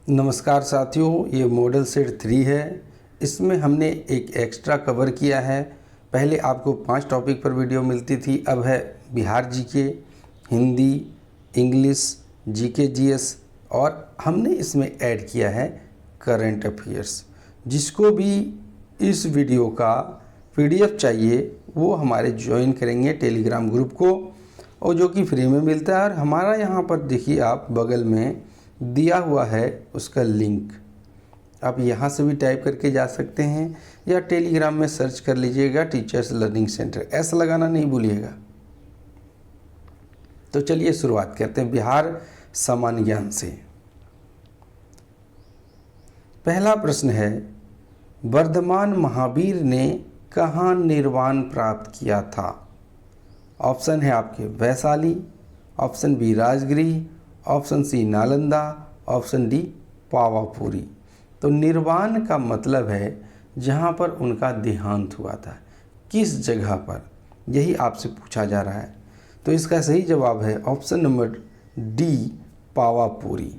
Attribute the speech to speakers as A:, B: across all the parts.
A: नमस्कार साथियों, ये मॉडल सेट 3 है। इसमें हमने एक एक्स्ट्रा कवर किया है। पहले आपको 5 टॉपिक पर वीडियो मिलती थी, अब है Bihar GK, Hindi, English, GK GS और हमने इसमें ऐड किया है करंट अफेयर्स। जिसको भी इस वीडियो का पीडीएफ चाहिए वो हमारे ज्वाइन करेंगे टेलीग्राम ग्रुप को, और जो कि फ्री में मिलता है। और हमारा यहाँ पर देखिए, आप बगल में दिया हुआ है उसका लिंक, आप यहाँ से भी टाइप करके जा सकते हैं या टेलीग्राम में सर्च कर लीजिएगा टीचर्स लर्निंग सेंटर, ऐसा लगाना नहीं भूलिएगा। तो चलिए शुरुआत करते हैं बिहार सामान्य ज्ञान से। पहला प्रश्न है, वर्धमान महावीर ने कहाँ निर्वाण प्राप्त किया था? ऑप्शन है आपके Vaishali, option B Rajgir, option C Nalanda, option D Pawapuri. तो निर्वाण का मतलब है जहाँ पर उनका देहांत हुआ था, किस जगह पर, यही आपसे पूछा जा रहा है। तो इसका सही जवाब है ऑप्शन नंबर डी पावापुरी।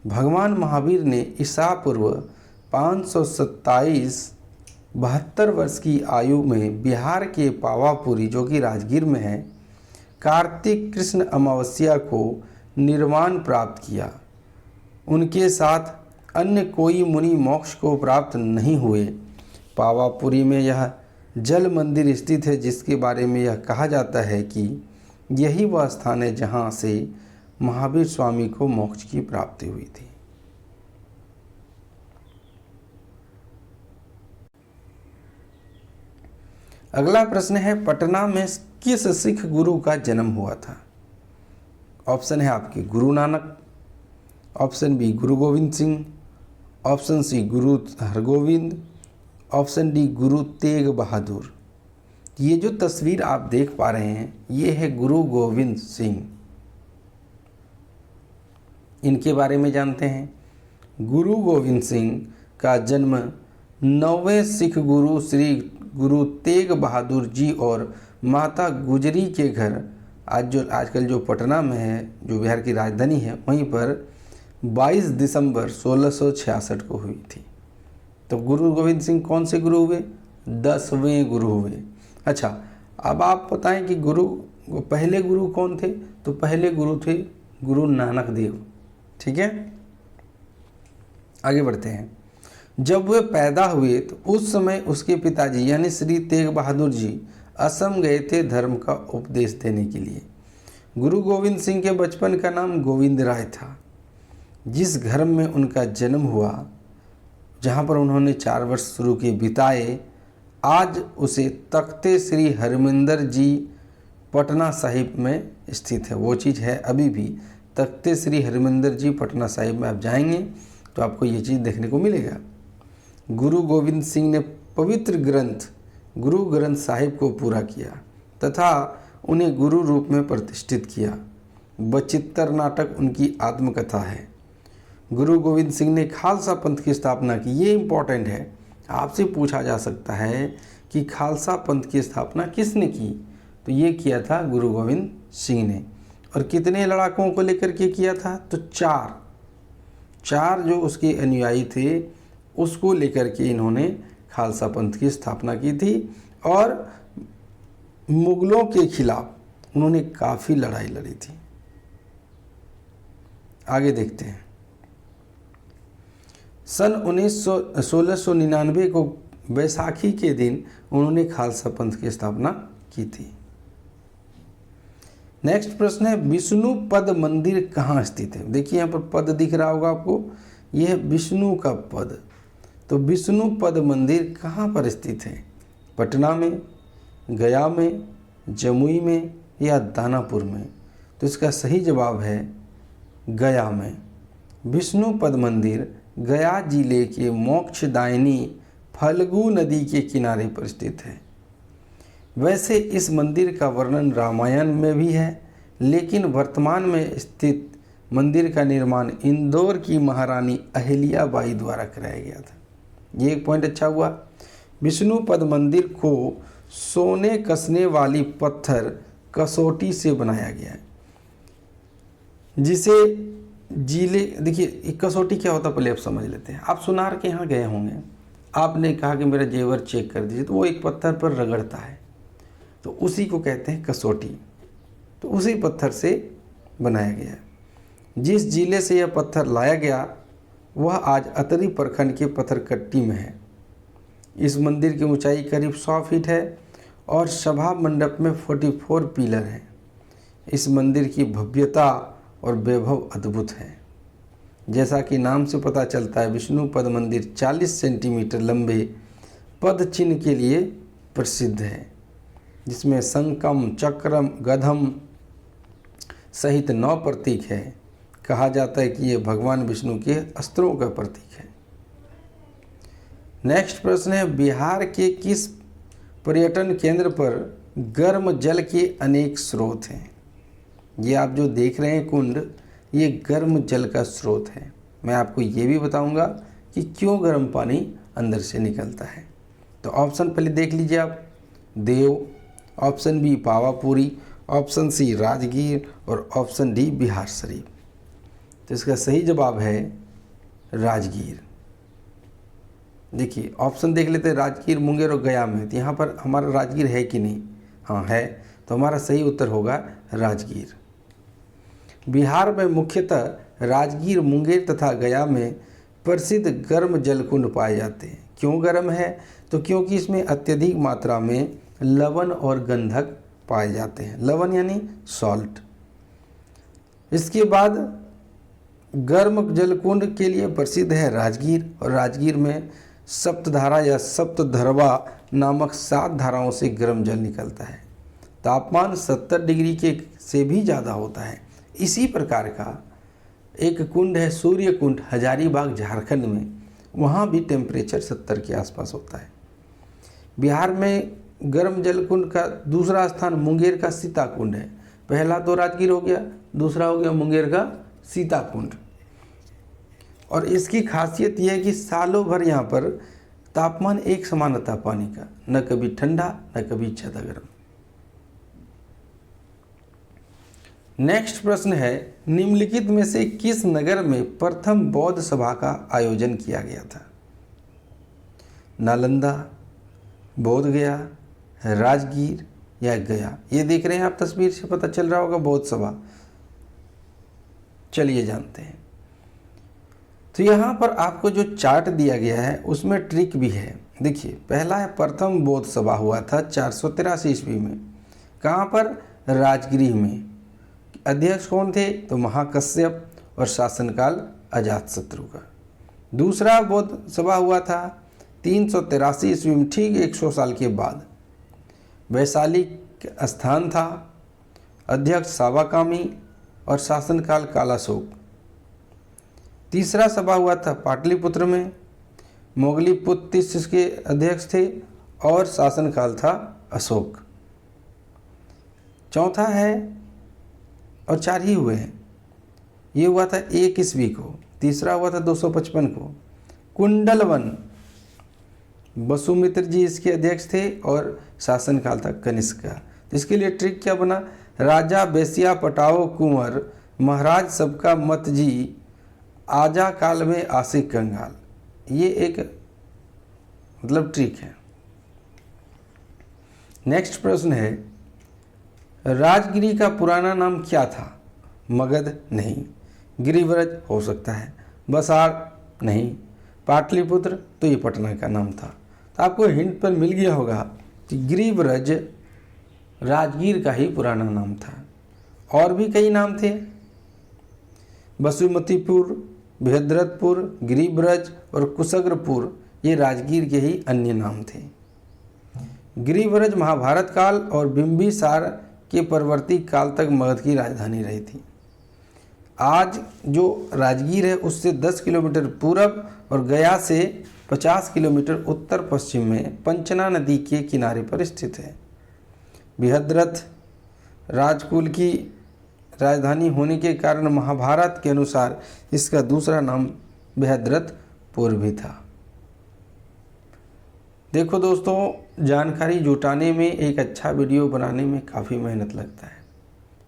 A: भगवान महावीर ने ईसा पूर्व 72 वर्ष की आयु में बिहार के पावापुरी, जो कि राजगीर में है, कार्तिक कृष्ण अमावस्या को निर्वाण प्राप्त किया। उनके साथ अन्य कोई मुनि मोक्ष को प्राप्त नहीं हुए। पावापुरी में यह जल मंदिर स्थित है, जिसके बारे में यह कहा जाता है कि यही वह स्थान है जहाँ से महावीर स्वामी को मोक्ष की प्राप्ति हुई थी। अगला प्रश्न है, पटना में किस सिख गुरु का जन्म हुआ था? ऑप्शन है आपके गुरु नानक, ऑप्शन बी गुरु गोविंद सिंह, ऑप्शन सी गुरु हरगोविंद, ऑप्शन डी गुरु तेग बहादुर। ये जो तस्वीर आप देख पा रहे हैं ये है गुरु गोविंद सिंह। इनके बारे में जानते हैं। गुरु गोविंद सिंह का जन्म 9वें सिख गुरु श्री गुरु तेग बहादुर जी और माता गुजरी के घर, आजकल जो पटना में है, जो बिहार की राजधानी है, वहीं पर 22 दिसंबर 1666 को हुई थी। तो गुरु गोविंद सिंह कौन से गुरु हुए? 10वें गुरु हुए। अच्छा, अब आप बताएं कि पहले गुरु कौन थे? तो पहले गुरु थे गुरु नानक देव। ठीक है, आगे बढ़ते हैं। जब वे पैदा हुए तो उस समय उसके पिताजी यानी श्री तेग बहादुर जी असम गए थे धर्म का उपदेश देने के लिए। गुरु गोविंद सिंह के बचपन का नाम गोविंद राय था। जिस घर में उनका जन्म हुआ, जहाँ पर उन्होंने 4 वर्ष शुरू के बिताए, आज उसे तख्ते श्री हरमिंदर जी पटना साहिब में स्थित है। वो चीज़ है अभी भी, तख्ते श्री हरमिंदर जी पटना साहिब में आप जाएंगे तो आपको ये चीज़ देखने को मिलेगा। गुरु गोविंद सिंह ने पवित्र ग्रंथ गुरु ग्रंथ साहिब को पूरा किया तथा उन्हें गुरु रूप में प्रतिष्ठित किया। बचित्तर नाटक उनकी आत्मकथा है। गुरु गोविंद सिंह ने खालसा पंथ की स्थापना की। ये इम्पोर्टेंट है, आपसे पूछा जा सकता है कि खालसा पंथ की स्थापना किसने की? तो ये किया था गुरु गोविंद सिंह ने। और कितने लड़ाकों को लेकर के किया था? तो 4 जो उसके अनुयायी थे उसको लेकर के इन्होंने खालसा पंथ की स्थापना की थी। और मुगलों के खिलाफ उन्होंने काफ़ी लड़ाई लड़ी थी। आगे देखते हैं। सन 1699 को बैसाखी के दिन उन्होंने खालसा पंथ की स्थापना की थी। नेक्स्ट प्रश्न है, विष्णु पद मंदिर कहाँ स्थित है? देखिए यहाँ पर पद दिख रहा होगा आपको, यह है विष्णु का पद। तो विष्णु पद मंदिर कहाँ पर स्थित है? पटना में, गया में, जमुई में या दानापुर में? तो इसका सही जवाब है गया में। विष्णु पद मंदिर गया जिले के मोक्षदायिनी फल्गु नदी के किनारे पर स्थित है। वैसे इस मंदिर का वर्णन रामायण में भी है, लेकिन वर्तमान में स्थित मंदिर का निर्माण इंदौर की महारानी अहिल्याबाई द्वारा कराया गया था। ये एक पॉइंट अच्छा हुआ। विष्णु पद मंदिर को सोने कसने वाली पत्थर कसौटी से बनाया गया है, जिसे जिले, देखिए कसौटी क्या होता है पहले आप समझ लेते हैं। आप सुनार के यहाँ गए होंगे, आपने कहा कि मेरा जेवर चेक कर दीजिए, तो वो एक पत्थर पर रगड़ता है, तो उसी को कहते हैं कसौटी। तो उसी पत्थर से बनाया गया है। जिस जिले से यह पत्थर लाया गया वह आज अतरी प्रखंड के पत्थरकट्टी में है। इस मंदिर की ऊंचाई करीब 100 फीट है और सभा मंडप में 44 पिलर हैं। इस मंदिर की भव्यता और वैभव अद्भुत है। जैसा कि नाम से पता चलता है, विष्णु पद मंदिर 40 सेंटीमीटर लंबे पद चिन्ह के लिए प्रसिद्ध है, जिसमें संकम, चक्रम, गधम सहित 9 प्रतीक है। कहा जाता है कि यह भगवान विष्णु के अस्त्रों का प्रतीक है। नेक्स्ट प्रश्न है, बिहार के किस पर्यटन केंद्र पर गर्म जल के अनेक स्रोत हैं? ये आप जो देख रहे हैं कुंड, ये गर्म जल का स्रोत है। मैं आपको ये भी बताऊंगा कि क्यों गर्म पानी अंदर से निकलता है। तो ऑप्शन पहले देख लीजिए आप, Dev, option B Pawapuri, option C Rajgir और ऑप्शन डी बिहार शरीफ। तो इसका सही जवाब है राजगीर। देखिए ऑप्शन देख लेते हैं, राजगीर, मुंगेर और गया में। तो यहाँ पर हमारा राजगीर है कि नहीं? हाँ है, तो हमारा सही उत्तर होगा राजगीर। बिहार में मुख्यतः राजगीर, मुंगेर तथा गया में प्रसिद्ध गर्म जलकुंड पाए जाते हैं। क्यों गर्म है? तो क्योंकि इसमें अत्यधिक मात्रा में लवण और गंधक पाए जाते हैं। लवण यानी सॉल्ट। इसके बाद गर्म जलकुंड के लिए प्रसिद्ध है राजगीर, और राजगीर में सप्तधारा या सप्तधरवा नामक 7 धाराओं से गर्म जल निकलता है। तापमान 70 डिग्री के से भी ज़्यादा होता है। इसी प्रकार का एक कुंड है सूर्य कुंड, हजारीबाग झारखंड में। वहाँ भी टेम्परेचर 70 के आसपास होता है। बिहार में गर्म जल कुंड का दूसरा स्थान मुंगेर का सीता कुंड है। पहला तो राजगीर हो गया, दूसरा हो गया मुंगेर का सीता कुंड। और इसकी खासियत यह है कि सालों भर यहाँ पर तापमान एक समान रहता है पानी का, न कभी ठंडा न कभी ज़्यादा गर्म। नेक्स्ट प्रश्न है, निम्नलिखित में से किस नगर में प्रथम बौद्ध सभा का आयोजन किया गया था? नालंदा, बोधगया, राजगीर या गया? ये देख रहे हैं आप, तस्वीर से पता चल रहा होगा बौद्ध सभा। चलिए जानते हैं। तो यहाँ पर आपको जो चार्ट दिया गया है उसमें ट्रिक भी है। देखिए पहला है, प्रथम बौद्ध सभा हुआ था 483 ईस्वी में। कहाँ पर? राजगृह में। अध्यक्ष कौन थे? तो महाकश्यप, और शासनकाल अजातशत्रु का। दूसरा बौद्ध सभा हुआ था 383 ईस्वी में, ठीक 100 साल के बाद। वैशाली स्थान था, अध्यक्ष सावाकामी और शासनकाल कालाशोक। तीसरा सभा हुआ था पाटलिपुत्र में, मोगलीपुत्र इसके अध्यक्ष थे और शासनकाल था अशोक। चौथा है, और 4 ही हुए हैं, ये हुआ था 1 ईस्वी को। तीसरा हुआ था 255 को, कुंडलवन, वसुमित्र जी इसके अध्यक्ष थे और शासनकाल था कनिष्क का। इसके लिए ट्रिक क्या बना? राजा बेसिया पटाओ कुंवर, महाराज सबका मत जी, आजा काल में आशिक कंगाल। ये एक मतलब ट्रिक है। नेक्स्ट प्रश्न है, राजगिरी का पुराना नाम क्या था? मगध नहीं, गिरिव्रज हो सकता है, बसाड़ नहीं, पाटलिपुत्र तो ये पटना का नाम था। तो आपको हिंट पर मिल गया होगा कि गिरिव्रज राजगीर का ही पुराना नाम था। और भी कई नाम थे, बसुमतीपुर, बृहद्रथपुर, गिरिव्रज और कुशग्रपुर, ये राजगीर के ही अन्य नाम थे। गिरिव्रज महाभारत काल और बिंबिसार के परवर्ती काल तक मगध की राजधानी रही थी। आज जो राजगीर है उससे 10 किलोमीटर पूरब और गया से 50 किलोमीटर उत्तर पश्चिम में पंचना नदी के किनारे पर स्थित है। बृहद्रथ राजकुल की राजधानी होने के कारण महाभारत के अनुसार इसका दूसरा नाम बृहद्रथपुर भी था। देखो दोस्तों, जानकारी जुटाने में, एक अच्छा वीडियो बनाने में काफ़ी मेहनत लगता है।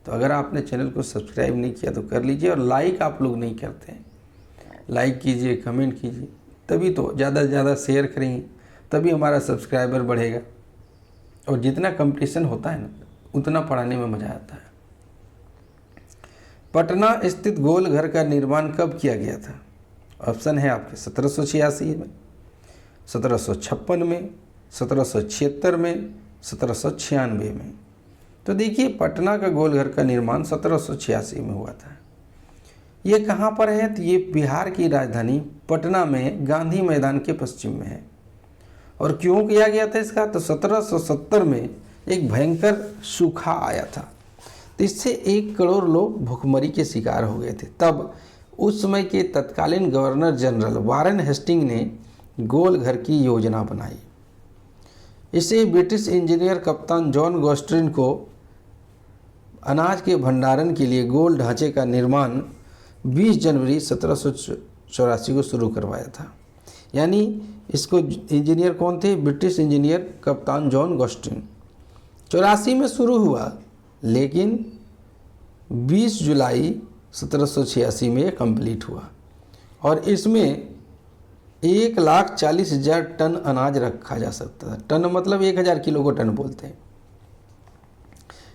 A: तो अगर आपने चैनल को सब्सक्राइब नहीं किया तो कर लीजिए, और लाइक आप लोग नहीं करते हैं, लाइक कीजिए, कमेंट कीजिए, तभी तो ज़्यादा से ज़्यादा शेयर करेंगे तभी हमारा सब्सक्राइबर बढ़ेगा। और जितना कंपटीशन होता है ना उतना पढ़ाने में मज़ा आता है। पटना स्थित गोल घर का निर्माण कब किया गया था? ऑप्शन है आपके 1786 में, 1756 में, 1776 में, 1796 में। तो देखिए पटना का गोल घर का निर्माण 1786 में हुआ था। ये कहाँ पर है? तो ये बिहार की राजधानी पटना में गांधी मैदान के पश्चिम में है। और क्यों किया गया था इसका? तो 1770 में एक भयंकर सूखा आया था, तो इससे 1 करोड़ लोग भुखमरी के शिकार हो गए थे। तब उस समय के तत्कालीन गवर्नर जनरल वारेन हेस्टिंग ने गोल घर की योजना बनाई। इसे ब्रिटिश इंजीनियर कप्तान जॉन गोस्ट्रिन को अनाज के भंडारण के लिए गोल ढांचे का निर्माण 20 जनवरी 1784 को शुरू करवाया था। यानी इसको इंजीनियर कौन थे? ब्रिटिश इंजीनियर कप्तान जॉन गोस्ट्रिन। 84 में शुरू हुआ, लेकिन 20 जुलाई 1786 में कंप्लीट हुआ। और इसमें 1,40,000 टन अनाज रखा जा सकता था। टन मतलब 1000 किलो को टन बोलते हैं।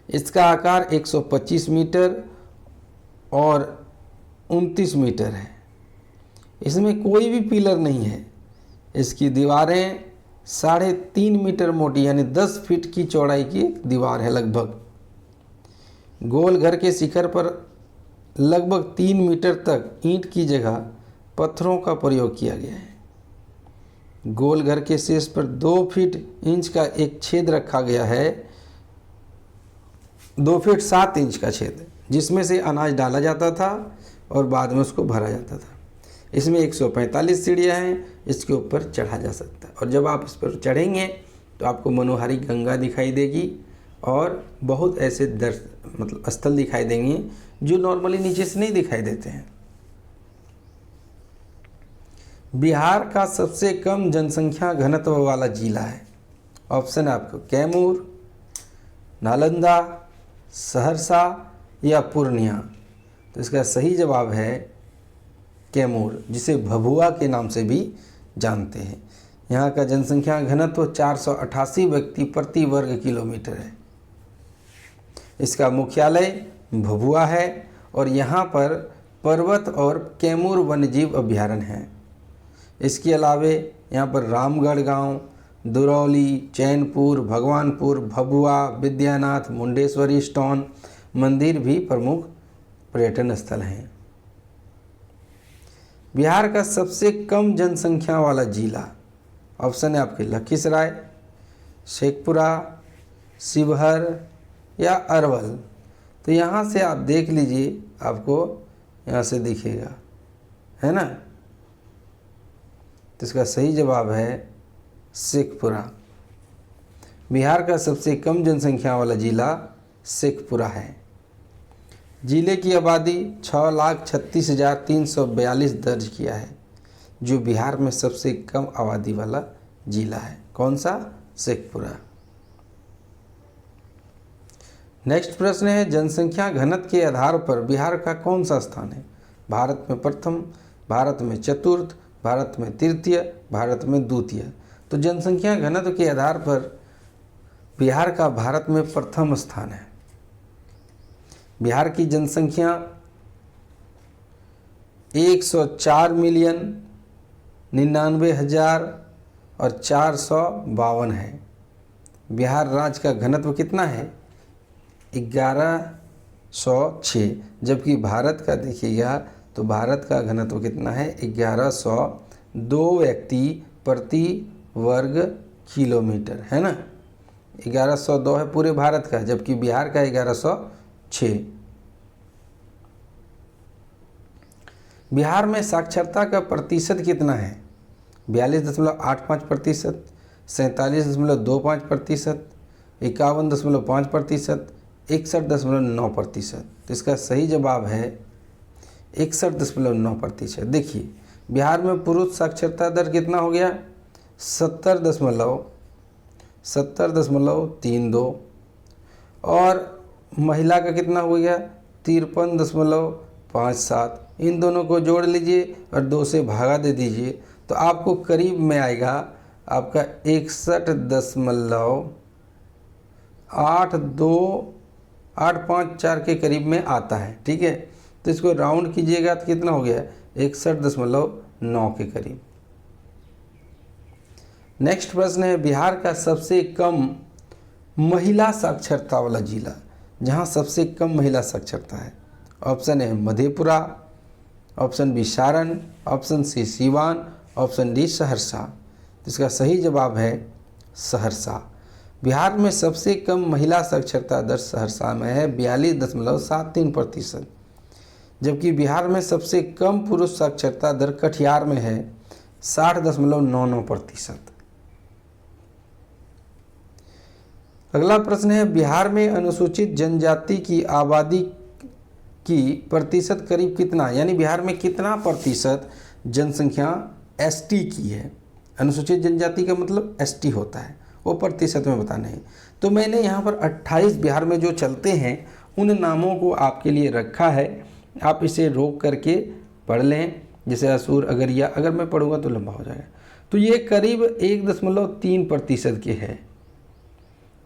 A: इसका आकार 125 मीटर और 29 मीटर है। इसमें कोई भी पिलर नहीं है। इसकी दीवारें 3.5 मीटर मोटी यानी 10 फीट की चौड़ाई की दीवार है लगभग। गोल घर के शिखर पर लगभग 3 मीटर तक ईंट की जगह पत्थरों का प्रयोग किया गया है। गोल घर के शीर्ष पर 2 फीट इंच का एक छेद रखा गया है, 2 फीट 7 इंच का छेद, जिसमें से अनाज डाला जाता था और बाद में उसको भरा जाता था। इसमें 145 सीढ़ियाँ हैं, इसके ऊपर चढ़ा जा सकता है। और जब आप इस पर चढ़ेंगे तो आपको मनोहारी गंगा दिखाई देगी और बहुत ऐसे मतलब स्थल दिखाई देंगे जो नॉर्मली नीचे से नहीं दिखाई देते हैं। बिहार का सबसे कम जनसंख्या घनत्व वाला जिला है। ऑप्शन है आपको कैमूर, नालंदा, सहरसा या पूर्णिया। तो इसका सही जवाब है कैमूर, जिसे भभुआ के नाम से भी जानते हैं। यहाँ का जनसंख्या घनत्व 488 व्यक्ति प्रति वर्ग किलोमीटर है। इसका मुख्यालय भभुआ है और यहाँ पर पर्वत और कैमूर वन्यजीव अभ्यारण्य है। इसके अलावे यहाँ पर रामगढ़ गांव, दुरौली, चैनपुर, भगवानपुर, भभुआ, विद्यानाथ, मुंडेश्वरी स्टोन मंदिर भी प्रमुख पर्यटन स्थल हैं। बिहार का सबसे कम जनसंख्या वाला जिला, ऑप्शन है आपके लखीसराय, शेखपुरा, शिवहर या अरवल। तो यहाँ से आप देख लीजिए, आपको यहाँ से दिखेगा, है ना। तो इसका सही जवाब है शेखपुरा। बिहार का सबसे कम जनसंख्या वाला जिला शेखपुरा है। जिले की आबादी 6,36,342 दर्ज किया है, जो बिहार में सबसे कम आबादी वाला जिला है। कौन सा? शेखपुरा। नेक्स्ट प्रश्न है, जनसंख्या घनत्व के आधार पर बिहार का कौन सा स्थान है? भारत में प्रथम, भारत में चतुर्थ, भारत में तृतीय, भारत में द्वितीय। तो जनसंख्या घनत्व के आधार पर बिहार का भारत में प्रथम स्थान है। बिहार की जनसंख्या 104,99,452 है। बिहार राज्य का घनत्व कितना है? 1106। जबकि भारत का देखिएगा तो भारत का घनत्व कितना है? 1102 व्यक्ति प्रति वर्ग किलोमीटर, है ना। 1102 है पूरे भारत का, जबकि बिहार का 1106। बिहार में साक्षरता का प्रतिशत कितना है? 42.85%, 47.25%, 51.5%, 61.9%। तो इसका सही जवाब है 61.9%। देखिए बिहार में पुरुष साक्षरता दर कितना हो गया? 70.32 और महिला का कितना हो गया 53.57। इन दोनों को जोड़ लीजिए और 2 से भागा दे दीजिए तो आपको करीब में आएगा आपका 61.824 के करीब में आता है। ठीक है, तो इसको राउंड कीजिएगा तो कितना हो गया 61.9 के करीब। नेक्स्ट प्रश्न है बिहार का सबसे कम महिला साक्षरता वाला जिला, जहां सबसे कम महिला साक्षरता है। ऑप्शन है Madhepura, option B Saran, option C Siwan, option D Saharsa. तो इसका सही जवाब है सहरसा। बिहार में सबसे कम महिला साक्षरता दर सहरसा में है 42.73%, जबकि बिहार में सबसे कम पुरुष साक्षरता दर कटिहार में है 60.99%। अगला प्रश्न है बिहार में अनुसूचित जनजाति की आबादी की प्रतिशत करीब कितना, यानी बिहार में कितना प्रतिशत जनसंख्या एसटी की है। अनुसूचित जनजाति का मतलब एसटी होता है, वो प्रतिशत में बताना है। तो मैंने यहाँ पर 28 बिहार में जो चलते हैं उन नामों को आपके लिए रखा है, आप इसे रोक करके पढ़ लें। जैसे असूर, अगरिया, अगर मैं पढ़ूंगा तो लंबा हो जाएगा। तो ये करीब 1.3% के है।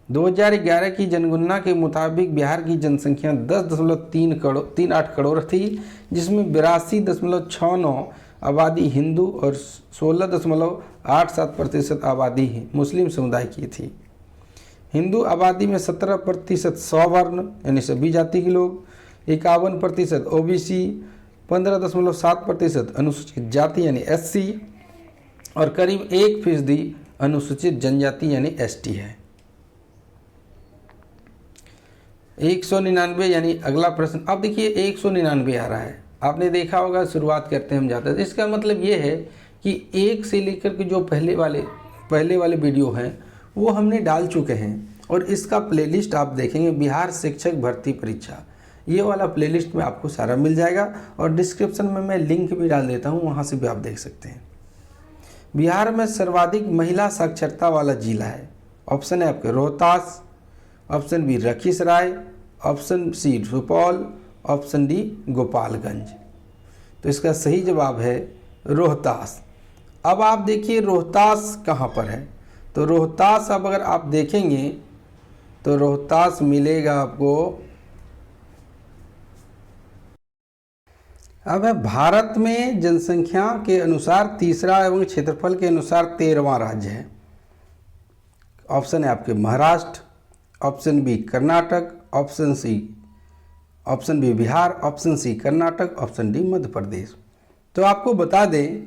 A: 2011 की जनगणना के मुताबिक बिहार की जनसंख्या 10.38 करोड़ थी, जिसमें 82.69 आबादी हिंदू और 16.87% आबादी मुस्लिम समुदाय की थी। हिंदू आबादी में 17% सवर्ण यानी सभी जाति के लोग, 51% ओबीसी, 15.7% अनुसूचित जाति यानी एससी और करीब 1% अनुसूचित जनजाति यानी एसटी है। 199 यानी अगला प्रश्न। अब देखिए 199 आ रहा है, आपने देखा होगा। शुरुआत करते हैं हम जाते हैं। इसका मतलब ये है कि 1 से लेकर के जो पहले वाले वीडियो हैं वो हमने डाल चुके हैं, और इसका प्लेलिस्ट आप देखेंगे बिहार शिक्षक भर्ती परीक्षा, ये वाला प्लेलिस्ट में आपको सारा मिल जाएगा, और डिस्क्रिप्शन में मैं लिंक भी डाल देता हूँ, वहाँ से भी आप देख सकते हैं। बिहार में सर्वाधिक महिला साक्षरता वाला जिला है। ऑप्शन है आपके Rohtas, option B Lakhisarai, option C Supaul, option D Gopalganj. तो इसका सही जवाब है रोहतास। अब आप देखिए रोहतास कहाँ पर है। तो रोहतास अब अगर आप देखेंगे तो रोहतास मिलेगा आपको, अब है भारत में जनसंख्या के अनुसार तीसरा एवं क्षेत्रफल के अनुसार 13वां राज्य है। ऑप्शन है आपके Maharashtra, option B Karnataka, option B Bihar, option C Karnataka, option D Madhya Pradesh. तो आपको बता दें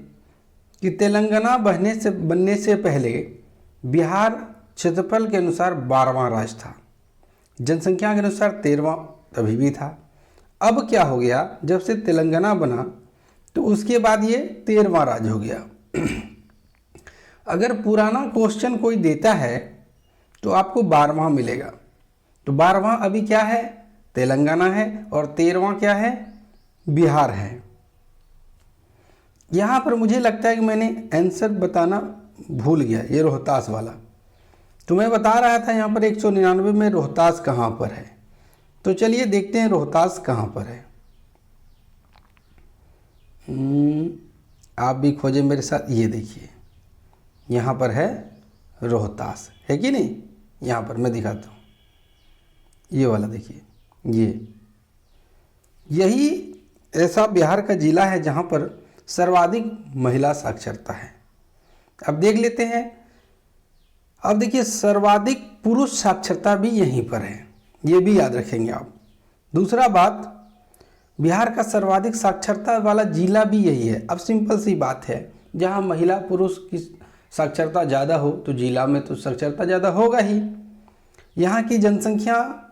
A: कि तेलंगाना बनने से पहले बिहार क्षेत्रफल के अनुसार 12वां राज्य था, जनसंख्या के अनुसार 13वां तभी भी था। अब क्या हो गया, जब से तेलंगाना बना तो उसके बाद ये 13वां राज्य हो गया। अगर पुराना क्वेश्चन कोई देता है तो आपको 12वां मिलेगा। तो 12वां अभी क्या है, तेलंगाना है, और 13वां क्या है, बिहार है। यहाँ पर मुझे लगता है कि मैंने आंसर बताना भूल गया, ये रोहतास वाला। तो मैं बता रहा था यहाँ पर 199 में रोहतास कहाँ पर है। तो चलिए देखते हैं रोहतास कहाँ पर है। आप भी खोजें मेरे साथ। ये देखिए यहाँ पर है रोहतास, है कि नहीं। यहाँ पर मैं दिखाता हूँ, ये वाला देखिए, यही ऐसा बिहार का जिला है जहाँ पर सर्वाधिक महिला साक्षरता है। अब देख लेते हैं। अब देखिए सर्वाधिक पुरुष साक्षरता भी यहीं पर है, ये भी याद रखेंगे आप। दूसरा बात, बिहार का सर्वाधिक साक्षरता वाला जिला भी यही है। अब सिंपल सी बात है, जहाँ महिला पुरुष की साक्षरता ज़्यादा हो तो जिला में तो साक्षरता ज़्यादा होगा ही। यहाँ की जनसंख्या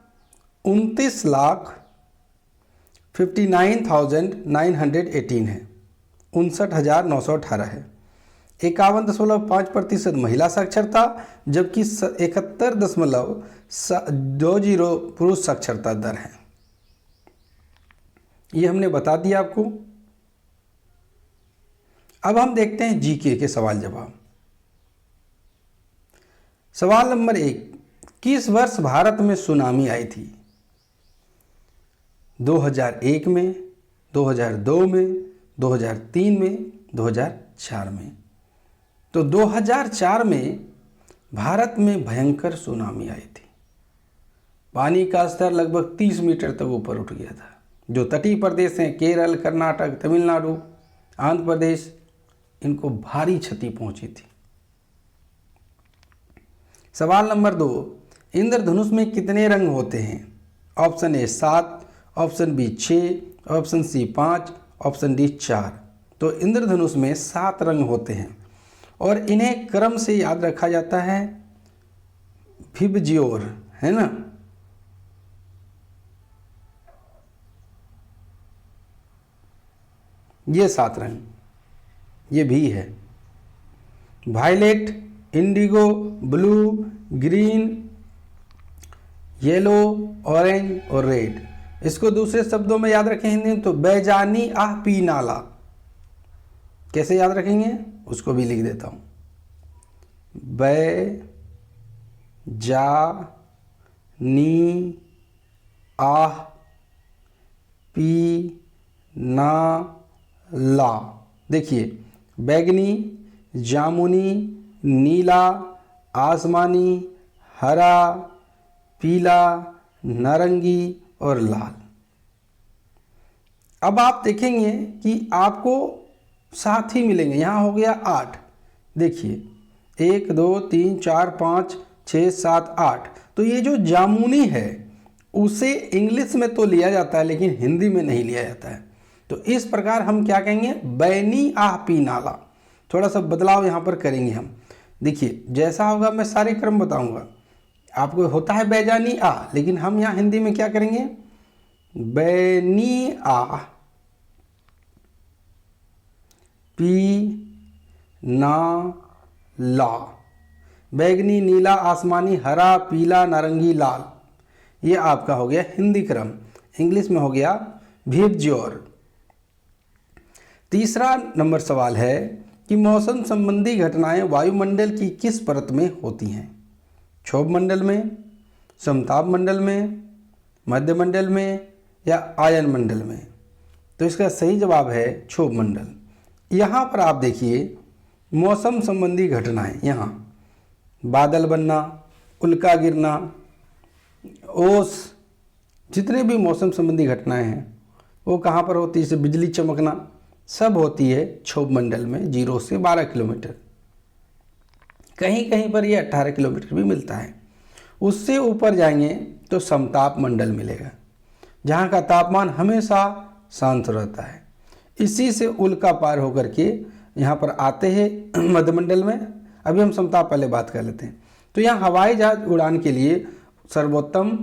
A: 29,59,918 है, 59,918 है। 51.5% महिला साक्षरता, जबकि 71.20 पुरुष साक्षरता दर है। ये हमने बता दिया आपको। अब हम देखते हैं जीके के सवाल जवाब। सवाल नंबर 1, किस वर्ष भारत में सुनामी आई थी। 2001 में, 2002 में, 2003 में, 2004 में। तो 2004 में भारत में भयंकर सुनामी आई थी। पानी का स्तर लगभग 30 मीटर तक ऊपर उठ गया था। जो तटीय प्रदेश हैं, केरल, कर्नाटक, तमिलनाडु, आंध्र प्रदेश, इनको भारी क्षति पहुंची थी। सवाल नंबर 2, इंद्रधनुष में कितने रंग होते हैं? Option A 7, option B 6, option C 5, option D 4। तो इंद्रधनुष में 7 रंग होते हैं और इन्हें क्रम से याद रखा जाता है, विबजियोर, है ना। ये 7 रंग, ये भी है, violet, indigo, blue, green, yellow, orange और रेड। इसको दूसरे शब्दों में याद रखें हिंदी में तो बैजानी आह पी नाला। कैसे याद रखेंगे उसको भी लिख देता हूँ। बै जा नी आह पी ना ला। देखिए, बैगनी, जामुनी, नीला, आसमानी, हरा, पीला, नारंगी और लाल। अब आप देखेंगे कि आपको 7 ही मिलेंगे। यहाँ हो गया 8। देखिए 1 2 3 4 5 6 7 8। तो ये जो जामुनी है उसे इंग्लिश में तो लिया जाता है लेकिन हिंदी में नहीं लिया जाता है। तो इस प्रकार हम क्या कहेंगे, बैनी आह पी नाला। थोड़ा सा बदलाव यहाँ पर करेंगे हम। देखिए जैसा होगा मैं सारे क्रम बताऊंगा। आपको होता है बैजानी आ, लेकिन हम यहाँ हिंदी में क्या करेंगे, बैनी आ पी ना ला। बैगनी, नीला, आसमानी, हरा, पीला, नारंगी, लाल। ये आपका हो गया हिंदी क्रम। इंग्लिश में हो गया विबजियोर। तीसरा नंबर सवाल है कि मौसम संबंधी घटनाएं वायुमंडल की किस परत में होती हैं? क्षोभ मंडल में, समताप मंडल में, मध्य मंडल में या आयन मंडल में? तो इसका सही जवाब है क्षोभ मंडल। यहाँ पर आप देखिए मौसम संबंधी घटनाएं, यहाँ बादल बनना, उल्का गिरना, ओस, जितने भी मौसम संबंधी घटनाएं हैं वो कहाँ पर होती है? जैसे बिजली चमकना, सब होती है क्षोभ मंडल में 0 से 12 किलोमीटर। कहीं कहीं पर ये 18 किलोमीटर भी मिलता है। उससे ऊपर जाएंगे तो समताप मंडल मिलेगा, जहाँ का तापमान हमेशा शांत रहता है। इसी से उल्का पार होकर के यहाँ पर आते हैं मध्यमंडल में। अभी हम समताप पहले बात कर लेते हैं। तो यहाँ हवाई जहाज उड़ान के लिए सर्वोत्तम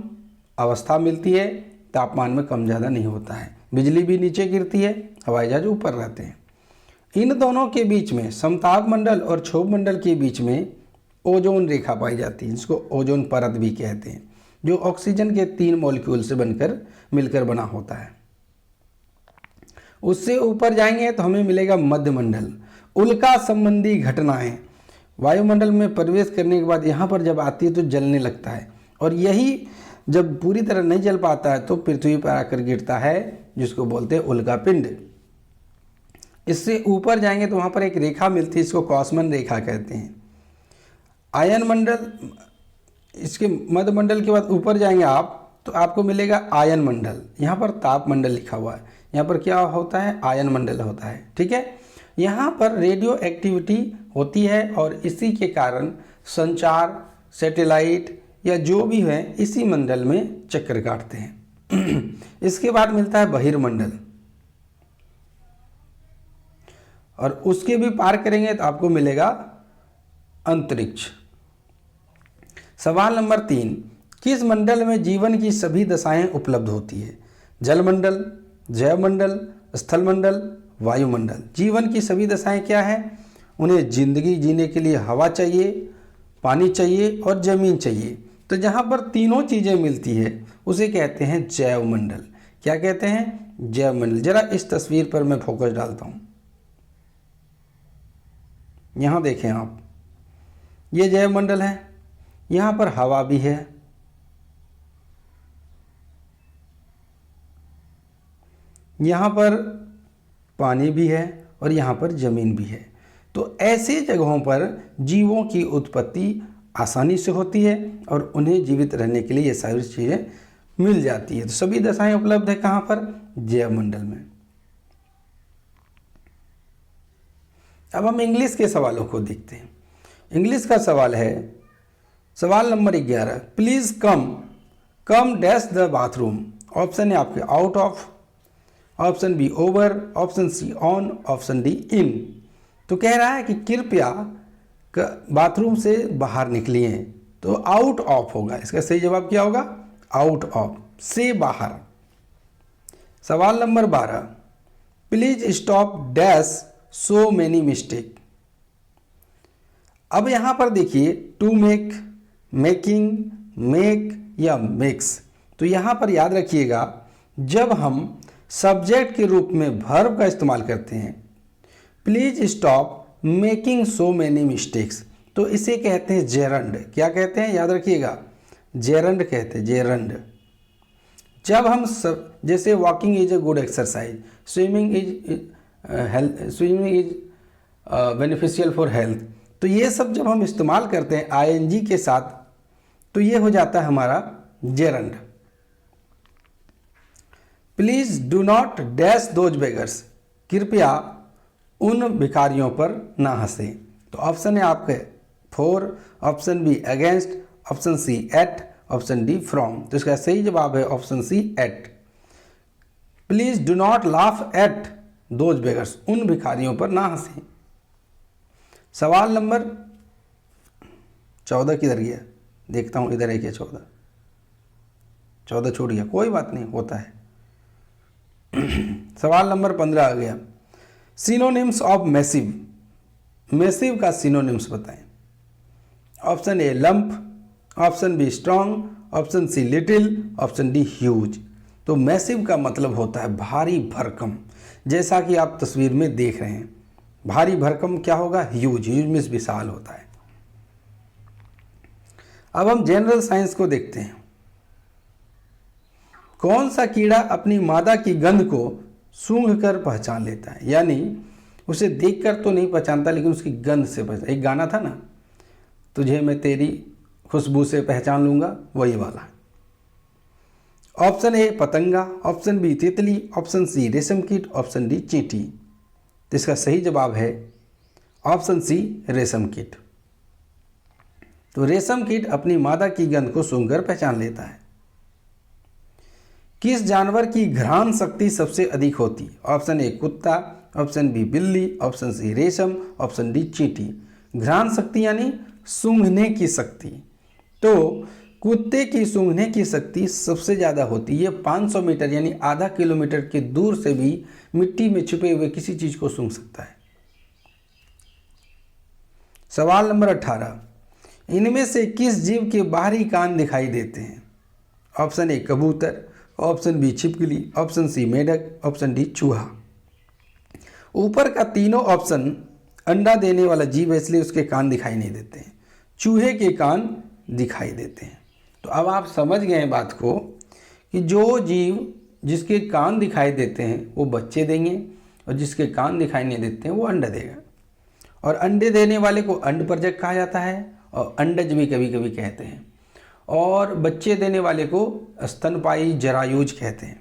A: अवस्था मिलती है, तापमान में कम ज़्यादा नहीं होता है। बिजली भी नीचे गिरती है, हवाई जहाज ऊपर रहते हैं। इन दोनों के बीच में, समताप मंडल और क्षोभ मंडल के बीच में ओजोन रेखा पाई जाती है, जिसको ओजोन परत भी कहते हैं, जो ऑक्सीजन के 3 मॉलिक्यूल से बनकर मिलकर बना होता है। उससे ऊपर जाएंगे तो हमें मिलेगा मध्य मंडल। उल्का संबंधी घटनाएं वायुमंडल में प्रवेश करने के बाद यहाँ पर जब आती है तो जलने लगता है, और यही जब पूरी तरह नहीं जल पाता है तो पृथ्वी पर आकर गिरता है, जिसको बोलते हैं उल्का पिंड। इससे ऊपर जाएंगे तो वहाँ पर एक रेखा मिलती है, इसको कॉस्मन रेखा कहते हैं। आयन मंडल, इसके मध्य मंडल के बाद ऊपर जाएंगे आप तो आपको मिलेगा आयन मंडल। यहाँ पर ताप मंडल लिखा हुआ है, यहाँ पर क्या होता है, आयन मंडल होता है। ठीक है, यहाँ पर रेडियो एक्टिविटी होती है और इसी के कारण संचार, सैटेलाइट या जो भी है इसी मंडल में चक्कर काटते हैं। इसके बाद मिलता है बहिर्मंडल, और उसके भी पार करेंगे तो आपको मिलेगा अंतरिक्ष। सवाल नंबर 3, किस मंडल में जीवन की सभी दशाएं उपलब्ध होती है? जलमंडल, जैवमंडल, स्थलमंडल, वायुमंडल। जीवन की सभी दशाएं क्या है? उन्हें जिंदगी जीने के लिए हवा चाहिए, पानी चाहिए और जमीन चाहिए। तो जहाँ पर तीनों चीज़ें मिलती है उसे कहते हैं जैवमंडल। क्या कहते हैं? जैवमंडल। जरा इस तस्वीर पर मैं फोकस डालता हूँ। यहाँ देखें आप, ये जैवमंडल है, यहाँ पर हवा भी है, यहाँ पर पानी भी है और यहाँ पर ज़मीन भी है। तो ऐसे जगहों पर जीवों की उत्पत्ति आसानी से होती है और उन्हें जीवित रहने के लिए ये सारी चीज़ें मिल जाती है। तो सभी दशाएं उपलब्ध है कहाँ पर? जैवमंडल में। अब हम इंग्लिश के सवालों को देखते हैं। इंग्लिश का सवाल है, सवाल नंबर 11, please come dash the bathroom. Option है आपके out of, option B over, option C on, option D in. तो कह रहा है कि कृपया बाथरूम से बाहर निकलिए, तो आउट ऑफ होगा। इसका सही जवाब क्या होगा? आउट ऑफ, से बाहर। सवाल number 12, please stop dash so many mistake. अब यहां पर देखिए टू मेक, मेकिंग, मेक या मेक्स। तो यहां पर याद रखिएगा, जब हम सब्जेक्ट के रूप में वर्ब का इस्तेमाल करते हैं, please stop making so many mistakes, तो इसे कहते हैं जेरंड। क्या कहते हैं? याद रखिएगा, जेरंड कहते हैं, जेरंड। जब हम जैसे walking is a good exercise, swimming is beneficial for health, तो ये सब जब हम इस्तेमाल करते हैं आईएनजी के साथ, तो ये हो जाता है हमारा gerund. Please do not dash those beggars, कृपया उन भिखारियों पर ना हंसे। तो ऑप्शन है आपके 4, option B against, option C at, option D from. तो इसका सही जवाब है option C at. Please do not laugh at those beggars, उन भिखारियों पर ना हंसे। सवाल नंबर 14 किधर गया? देखता हूं, इधर है क्या? 14 छूट गया, कोई बात नहीं, होता है। सवाल नंबर 15 आ गया, सिनोनिम्स ऑफ मैसिव। मैसिव का सिनोनिम्स बताएं। Option A lump, option B strong, option C little, option D huge. तो मैसिव का मतलब होता है भारी भरकम, जैसा कि आप तस्वीर में देख रहे हैं। भारी भरकम क्या होगा? ह्यूज। ह्यूज मीन्स विशाल होता है। अब हम जनरल साइंस को देखते हैं। कौन सा कीड़ा अपनी मादा की गंध को सूंघ कर पहचान लेता है? यानी उसे देखकर तो नहीं पहचानता, लेकिन उसकी गंध से पहचान। एक गाना था ना, तुझे मैं तेरी खुशबू से पहचान लूंगा, वही वाला। ऑप्शन ए पतंगा, ऑप्शन बी तितली, ऑप्शन सी रेशम कीट, ऑप्शन डी चींटी। तो इसका सही जवाब है ऑप्शन सी रेशम कीट। तो रेशम कीट अपनी मादा की गंध को सूंघकर पहचान लेता है। किस जानवर की घ्राण शक्ति सबसे अधिक होती? ऑप्शन ए कुत्ता, ऑप्शन बी बिल्ली, ऑप्शन सी रेशम, ऑप्शन डी चींटी। घ्राण शक्ति यानी सूंघने की शक्ति। तो कुत्ते की सूंघने की शक्ति सबसे ज़्यादा होती है। 500 मीटर यानी आधा किलोमीटर के दूर से भी मिट्टी में छुपे हुए किसी चीज़ को सूंघ सकता है। सवाल नंबर 18, इनमें से किस जीव के बाहरी कान दिखाई देते हैं? ऑप्शन ए कबूतर, ऑप्शन बी छिपकली, ऑप्शन सी मेढक, ऑप्शन डी चूहा। ऊपर का तीनों ऑप्शन अंडा देने वाला जीव है, इसलिए उसके कान दिखाई नहीं देते हैं। चूहे के कान दिखाई देते हैं। तो अब आप समझ गए हैं बात को कि जो जीव जिसके कान दिखाई देते हैं वो बच्चे देंगे, और जिसके कान दिखाई नहीं देते हैं वो अंडा देगा। और अंडे देने वाले को अंडपरजक कहा जाता है, और अंडज भी कभी कभी कहते हैं। और बच्चे देने वाले को स्तनपायी जरायुज कहते हैं।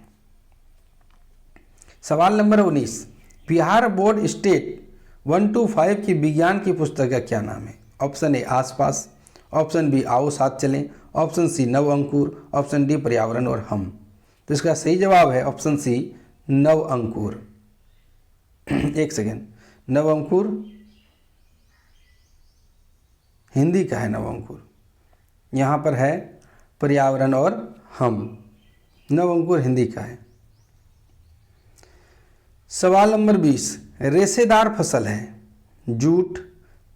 A: सवाल number 19, Bihar board state 1 to 5 की विज्ञान की पुस्तक का क्या नाम है? ऑप्शन ए आसपास, ऑप्शन बी आओ साथ चलें, ऑप्शन सी नव अंकुर, ऑप्शन डी पर्यावरण और हम। तो इसका सही जवाब है ऑप्शन सी नव अंकुर। एक सेकेंड, नव अंकुर हिंदी का है, नव अंकुर यहाँ पर है पर्यावरण और हम। नव अंकुर हिंदी का है। सवाल नंबर 20, रेशेदार फसल है जूट,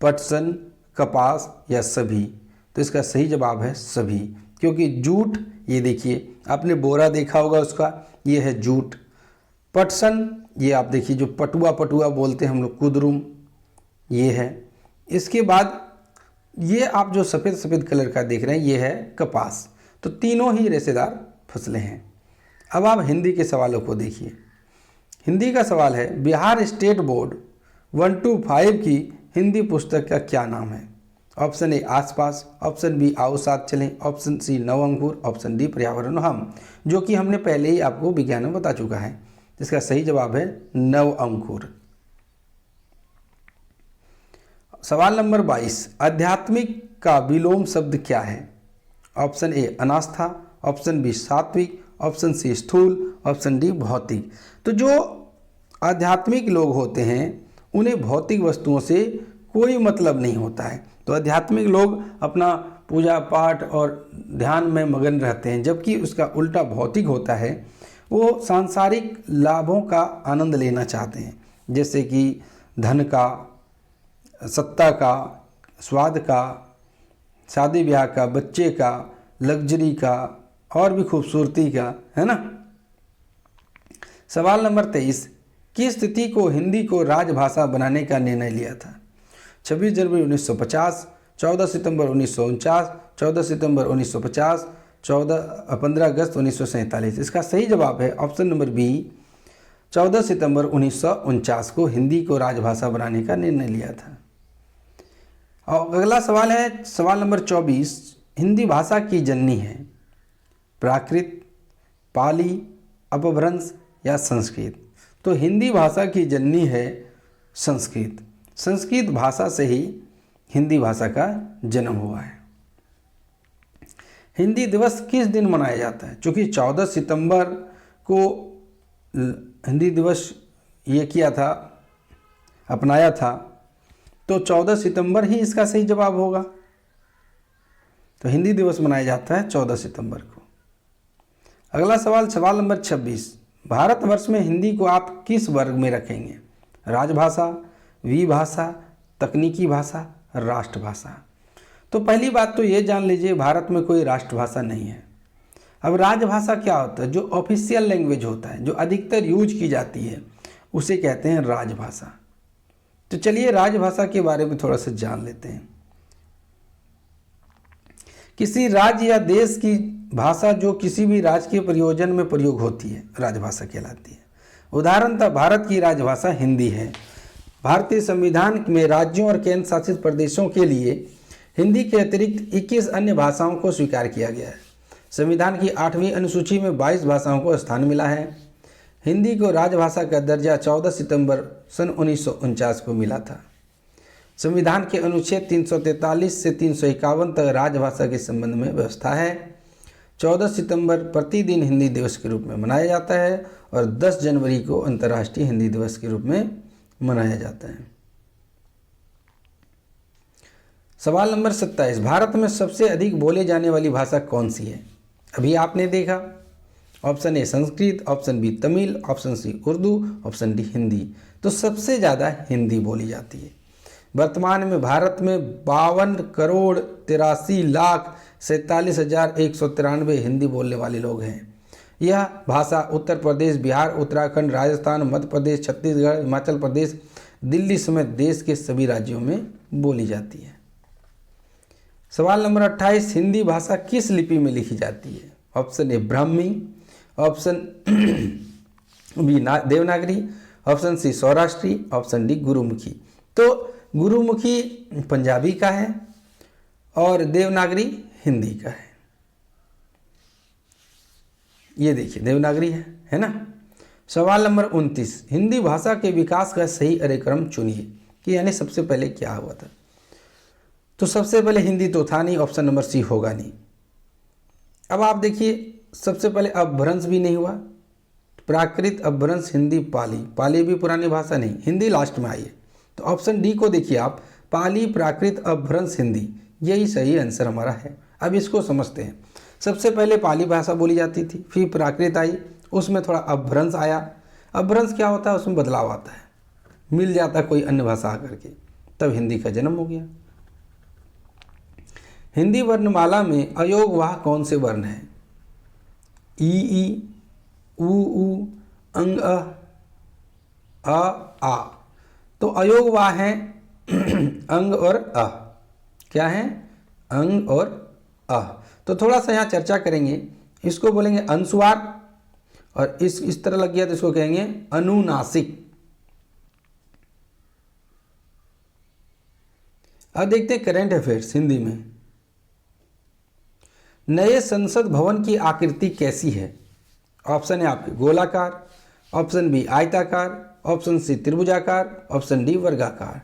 A: पटसन, कपास या सभी? तो इसका सही जवाब है सभी, क्योंकि जूट, ये देखिए आपने बोरा देखा होगा उसका, ये है जूट। पटसन, ये आप देखिए जो पटुआ पटुआ बोलते हैं हम लोग, कुदरुम, ये है। इसके बाद ये आप जो सफ़ेद सफ़ेद कलर का देख रहे हैं ये है कपास। तो तीनों ही रेशेदार फसलें हैं। अब आप हिंदी के सवालों को देखिए। हिंदी का सवाल है, बिहार स्टेट बोर्ड 1 to 5 की हिंदी पुस्तक का क्या नाम है? ऑप्शन ए आसपास, ऑप्शन बी आओ साथ चलें, ऑप्शन सी नव अंकुर, ऑप्शन डी पर्यावरण हम, जो कि हमने पहले ही आपको विज्ञान में बता चुका है। इसका सही जवाब है नव अंकुर। सवाल नंबर 22, आध्यात्मिक का विलोम शब्द क्या है? ऑप्शन ए अनास्था, ऑप्शन बी सात्विक, ऑप्शन सी स्थूल, ऑप्शन डी भौतिक। तो जो आध्यात्मिक लोग होते हैं उन्हें भौतिक वस्तुओं से कोई मतलब नहीं होता है। तो आध्यात्मिक लोग अपना पूजा पाठ और ध्यान में मगन रहते हैं, जबकि उसका उल्टा भौतिक होता है, वो सांसारिक लाभों का आनंद लेना चाहते हैं, जैसे कि धन का, सत्ता का, स्वाद का, शादी ब्याह का, बच्चे का, लग्जरी का और भी खूबसूरती का, है ना। सवाल नंबर 23, किस तिथि को हिंदी को राजभाषा बनाने का निर्णय लिया था? 26 जनवरी 1950, 14 सितंबर 1949, 14 सितंबर 1950, 15 अगस्त 1947। इसका सही जवाब है ऑप्शन नंबर बी, 14 सितंबर 1949 को हिंदी को राजभाषा बनाने का निर्णय लिया था। और अगला सवाल है सवाल नंबर 24, हिंदी भाषा की जननी है प्राकृत, पाली, अपभ्रंश या संस्कृत? तो हिंदी भाषा की जननी है संस्कृत। संस्कृत भाषा से ही हिंदी भाषा का जन्म हुआ है। हिंदी दिवस किस दिन मनाया जाता है? चूँकि 14 सितंबर को हिंदी दिवस ये किया था, अपनाया था, तो 14 सितंबर ही इसका सही जवाब होगा। तो हिंदी दिवस मनाया जाता है 14 सितंबर को। अगला सवाल, सवाल नंबर 26, भारतवर्ष में हिंदी को आप किस वर्ग में रखेंगे? राजभाषा, विभाषा, तकनीकी भाषा, राष्ट्रभाषा? तो पहली बात तो ये जान लीजिए, भारत में कोई राष्ट्रभाषा नहीं है। अब राजभाषा क्या होता है? जो ऑफिशियल लैंग्वेज होता है, जो अधिकतर यूज की जाती है, उसे कहते हैं राजभाषा। तो चलिए राजभाषा के बारे में थोड़ा सा जान लेते हैं। किसी राज्य या देश की भाषा जो किसी भी राजकीय प्रयोजन में प्रयोग होती है, राजभाषा कहलाती है। उदाहरणतः भारत की राजभाषा हिंदी है। भारतीय संविधान में राज्यों और केंद्र शासित प्रदेशों के लिए हिंदी के अतिरिक्त 21 अन्य भाषाओं को स्वीकार किया गया है। संविधान की 8वीं अनुसूची में 22 भाषाओं को स्थान मिला है। हिंदी को राजभाषा का दर्जा 14 सितंबर सन 1949 को मिला था। संविधान के अनुच्छेद 343 से 351 तक राजभाषा के संबंध में व्यवस्था है। 14 सितंबर प्रतिदिन हिंदी दिवस के रूप में मनाया जाता है और 10 जनवरी को अंतर्राष्ट्रीय हिंदी दिवस के रूप में मनाया जाता है। सवाल नंबर 27, भारत में सबसे अधिक बोले जाने वाली भाषा कौन सी है? अभी आपने देखा, option A Sanskrit, option B Tamil, option C Urdu, option D Hindi. तो सबसे ज़्यादा हिंदी बोली जाती है। वर्तमान में भारत में 52 करोड़ 83 लाख 47,193 हिंदी बोलने वाले लोग हैं। यह भाषा उत्तर प्रदेश, बिहार, उत्तराखंड, राजस्थान, मध्य प्रदेश, छत्तीसगढ़, हिमाचल प्रदेश, दिल्ली समेत देश के सभी राज्यों में बोली जाती है। सवाल नंबर 28, हिंदी भाषा किस लिपि में लिखी जाती है? Option A Brahmi, option B Devanagari, option C Saurashtri, option D Gurmukhi. तो गुरुमुखी पंजाबी का है और देवनागरी हिंदी का है। ये देखिए देवनागरी है ना। सवाल नंबर 29, हिंदी भाषा के विकास का सही कार्यक्रम चुनिए, कि यानी सबसे पहले क्या हुआ था? तो सबसे पहले हिंदी तो था नहीं, ऑप्शन नंबर सी होगा नहीं। अब आप देखिए, सबसे पहले अपभ्रंश भी नहीं हुआ, प्राकृत, अपभ्रंश, हिंदी, पाली। पाली भी पुरानी भाषा नहीं, हिंदी लास्ट में आई है। तो ऑप्शन डी को देखिए आप, पाली, प्राकृत, अपभ्रंश, हिंदी, यही सही आंसर हमारा है। अब इसको समझते हैं। सबसे पहले पाली भाषा बोली जाती थी, फिर प्राकृत आई, उसमें थोड़ा अपभ्रंश आया। अपभ्रंश क्या होता है? उसमें बदलाव आता है, मिल जाता कोई अन्य भाषा आकर के, तब हिंदी का जन्म हो गया। हिंदी वर्णमाला में अयोगवाह कौन से वर्ण हैं? ई, उ, अंग, आ। तो अयोगवाह हैं अंग और अ। क्या है? अंग और अ। तो थोड़ा सा यहाँ चर्चा करेंगे। इसको बोलेंगे अनुस्वार और इस तरह लग गया तो इसको कहेंगे अनुनासिक। अब देखते हैं करंट अफेयर्स हिंदी में। नए संसद भवन की आकृति कैसी है? ऑप्शन है आपके गोलाकार, ऑप्शन बी आयताकार, ऑप्शन सी त्रिभुजाकार, ऑप्शन डी वर्गाकार।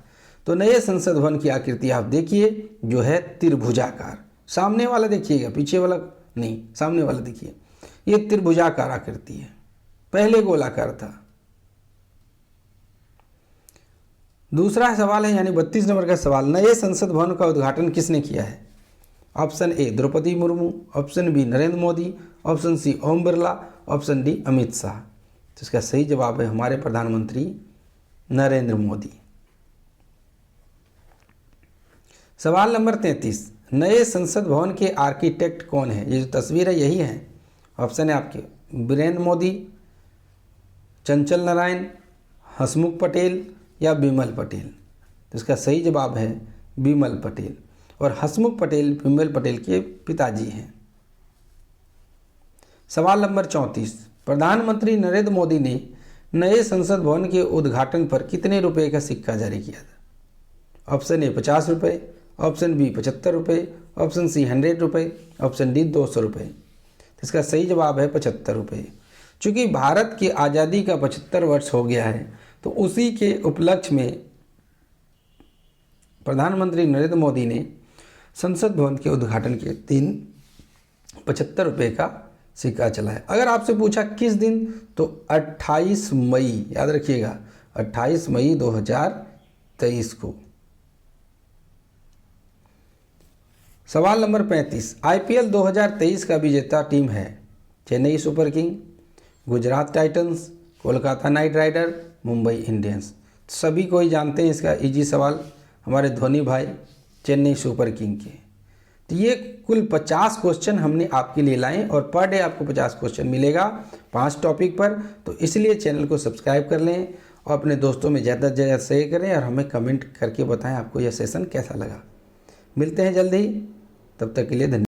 A: तो नए संसद भवन की आकृति आप देखिए जो है त्रिभुजाकार। सामने वाला देखिएगा, पीछे वाला नहीं, सामने वाला देखिए, ये त्रिभुजाकार आकृति है, पहले गोलाकार था। दूसरा सवाल है यानी 32 नंबर का सवाल, नए संसद भवन का उद्घाटन किसने किया है? Option A Droupadi Murmu, option B Narendra Modi, option C Om Birla, option D Amit Shah. तो इसका सही जवाब है हमारे प्रधानमंत्री नरेंद्र मोदी। सवाल नंबर 33, नए संसद भवन के आर्किटेक्ट कौन है? ये जो तस्वीर है यही है। ऑप्शन है आपके वीरेंद्र मोदी, चंचल नारायण, हसमुख पटेल या बिमल पटेल। तो इसका सही जवाब है बिमल पटेल, और हसमुख पटेल बिमल पटेल के पिताजी हैं। सवाल नंबर 34, प्रधानमंत्री नरेंद्र मोदी ने नए संसद भवन के उद्घाटन पर कितने रुपए का सिक्का जारी किया था? ऑप्शन ए 50 रुपये, ऑप्शन बी 75 रुपये, ऑप्शन सी 100 रुपये, ऑप्शन डी 200 रुपये। इसका सही जवाब है 75 रुपये। चूँकि भारत की आज़ादी का 75 वर्ष हो गया है तो उसी के उपलक्ष्य में प्रधानमंत्री नरेंद्र मोदी ने संसद भवन के उद्घाटन के दिन 75 रुपये का सिक्का चलाया। अगर आपसे पूछा किस दिन, तो 28 मई, याद रखिएगा 28 मई 2023 को। सवाल नंबर 35, आईपीएल 2023 का विजेता टीम है Chennai Super King, Gujarat Titans, Kolkata Knight Rider, Mumbai Indians. सभी को ही जानते हैं, इसका इजी सवाल हमारे धोनी भाई चेन्नई सुपर किंग के। तो ये कुल 50 क्वेश्चन हमने आपके लिए लाए और पर डे आपको 50 क्वेश्चन मिलेगा 5 टॉपिक पर। तो इसलिए चैनल को सब्सक्राइब कर लें और अपने दोस्तों में ज़्यादा से ज़्यादा शेयर करें और हमें कमेंट करके बताएं आपको यह सेशन कैसा लगा। मिलते हैं जल्द ही, तब तक के लिए धन्यवाद।